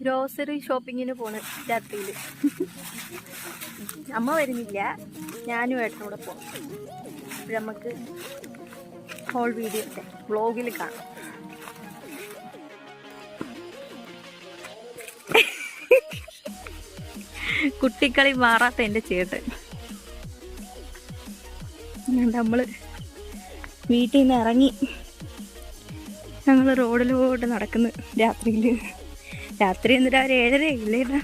Grocery ഷോപ്പിങ്ങിന് പോണ് രാത്രിയിൽ. അമ്മ വരുന്നില്ല, ഞാനും ഏട്ടനൂടെ പോകണം. നമുക്ക് ഹോൾ വീഡിയോ വ്ളോഗിൽ കാണാം. കുട്ടിക്കളി മാറാത്ത എൻ്റെ ചേട്ടൻ. നമ്മൾ വീട്ടിൽ നിന്ന് ഇറങ്ങി ഞങ്ങൾ റോഡിലോട്ട് നടക്കുന്നു രാത്രിയിൽ. രാത്രി എന്നിട്ട് ഒരു 7:30 ഇല്ലേടാ.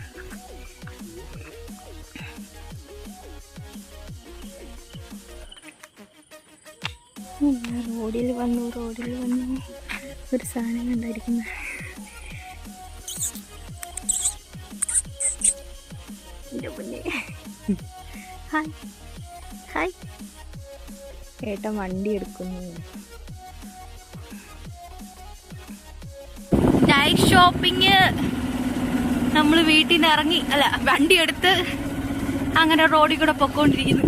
റോഡിൽ വന്നു ഒരു സാധനം കണ്ടായിരിക്കുന്നു. എൻ്റെ മുന്നേ ഹായ് ഹായ്. ഏട്ടൻ വണ്ടി എടുക്കുന്നു. Night shopping. നമ്മൾ വീട്ടിൽ നിന്ന് ഇറങ്ങി, അല്ല വണ്ടി എടുത്ത് അങ്ങനെ റോഡിൽ കൂടെ പൊക്കോണ്ടിരിക്കുന്നു.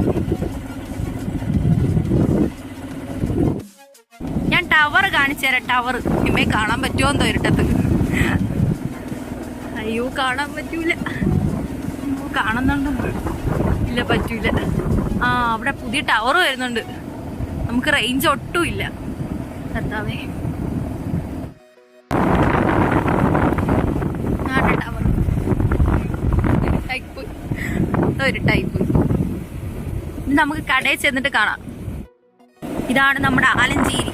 ഞാൻ ടവർ കാണിച്ചു തരാം. ടവർ ഇമ്മേ കാണാൻ പറ്റുമോ എന്തോ ഇരുട്ടത്ത്. അയ്യോ കാണാൻ പറ്റൂല. കാണുന്നുണ്ടോ? ഇല്ല പറ്റൂല. ആ അവിടെ പുതിയ ടവർ വരുന്നുണ്ട്. നമുക്ക് റേഞ്ച് ഒട്ടും ഇല്ല. കർത്താവേ, ഒരു ടൈപ്പ്. ഇത് നമുക്ക് കടയിൽ ചെന്നിട്ട് കാണാം. ഇതാണ് നമ്മുടെ ആലഞ്ചേരി.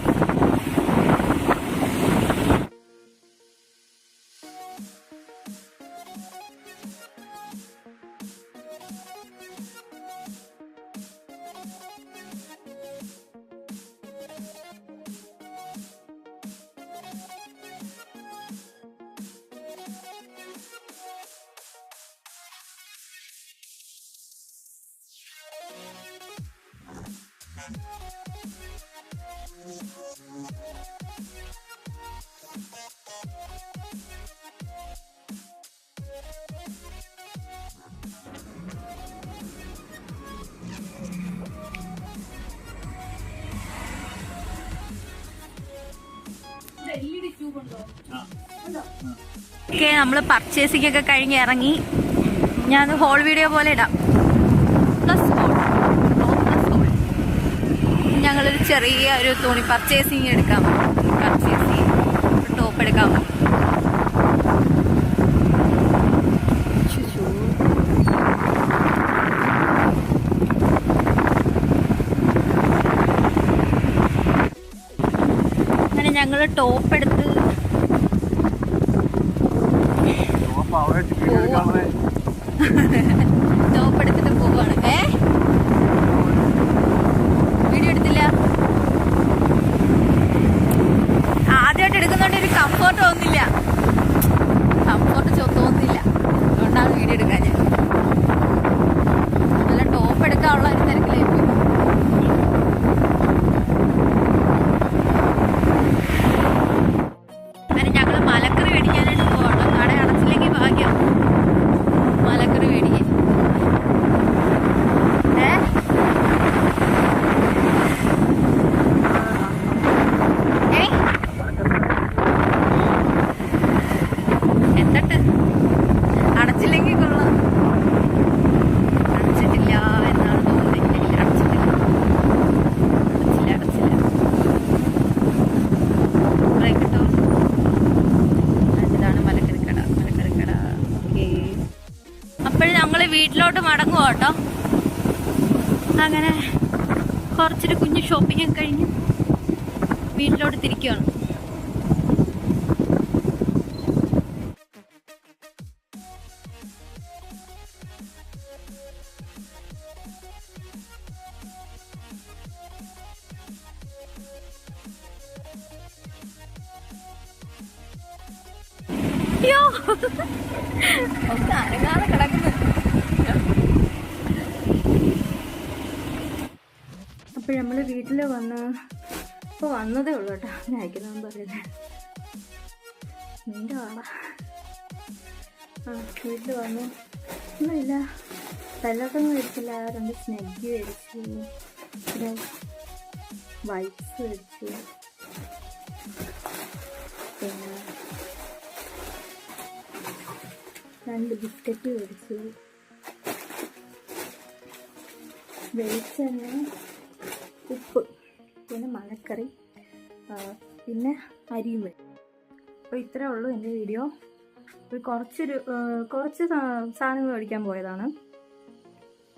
നമ്മള് പർച്ചേസിംഗ് ഒക്കെ കഴിഞ്ഞ് ഇറങ്ങി. ഞാൻ ഹോൾ വീഡിയോ പോലെ ഇടാം. ഞങ്ങളൊരു ചെറിയ ഒരു തുണി പർച്ചേസിങ് എടുക്കാം. ടോപ്പ് എടുക്കാം. അങ്ങനെ ഞങ്ങള് ടോപ്പ് എടുത്ത് ടോപ്പ് എടുത്തിട്ട് പോവാണ്. വീഡിയോ എടുത്തില്ല. ആദ്യമായിട്ട് എടുക്കുന്നോണ്ട് ഒരു കംഫോർട്ട് തോന്നുന്നില്ല. അതുകൊണ്ടാണ് വീഡിയോ എടുക്കാൻ. ഞാൻ നല്ല ടോപ്പ് എടുക്കാനുള്ള ഒരു തിരക്കിലായി പോയി. അങ്ങനെ ഞങ്ങള് മലക്കറി മേടിക്കാനായിട്ട് പോകണം. കട അടച്ചില്ലെങ്കിൽ ഭാഗ്യം. മലക്കറി മേടിക്കാൻ എന്നിട്ട് അടച്ചില്ലെങ്കിൽ കൊള്ളാം. അടച്ചിട്ടില്ല എന്നാണ് തോന്നുന്നത്. അടച്ചില്ല. കിട്ടോ. ഇതാണ് മലക്കറിക്കട. ഓക്കേ. അപ്പോഴും ഞങ്ങള് വീട്ടിലോട്ട് മടങ്ങുക കേട്ടോ. അങ്ങനെ കുറച്ചൊരു കുഞ്ഞു ഷോപ്പിംഗ് ഒക്കെ കഴിഞ്ഞ് വീട്ടിലോട്ട് തിരിക്കുകയാണ്. ഒന്ന് അനങ്ങാതെ കിടക്കുന്നു. അപ്പോൾ നമ്മൾ വീട്ടിൽ ഇപ്പോൾ വന്നതേ ഉള്ളൂ കേട്ടോ. ഞാൻ അയക്കുന്നതെന്ന് പറയുന്നത് നിൻ്റെ ആളാ. വീട്ടിൽ വന്നു. ഒന്നുമില്ല, വെള്ളത്തൊന്നും മേടിച്ചില്ല. 2 സ്നെഗ്ഗി മേടിച്ചു, പിന്നെ വൈപ്സ് മേടിച്ചു, പിന്നെ 2 ബിസ്ക്കറ്റ് മേടിച്ചു, വെളിച്ചെണ്ണ, ഉപ്പ്, പിന്നെ മലക്കറി, പിന്നെ അരിയും. അപ്പോൾ ഇത്രേ ഉള്ളൂ എൻ്റെ വീഡിയോ. കുറച്ച് സാധനങ്ങൾ മേടിക്കാൻ പോയതാണ്.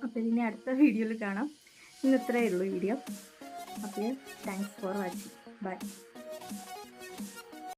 അപ്പോൾ ഇനി അടുത്ത വീഡിയോയിൽ കാണാം. ഇന്ന് ഇത്രയേ ഉള്ളൂ വീഡിയോ. അപ്പോൾ താങ്ക്സ് ഫോർ വാച്ചിങ്. ബൈ.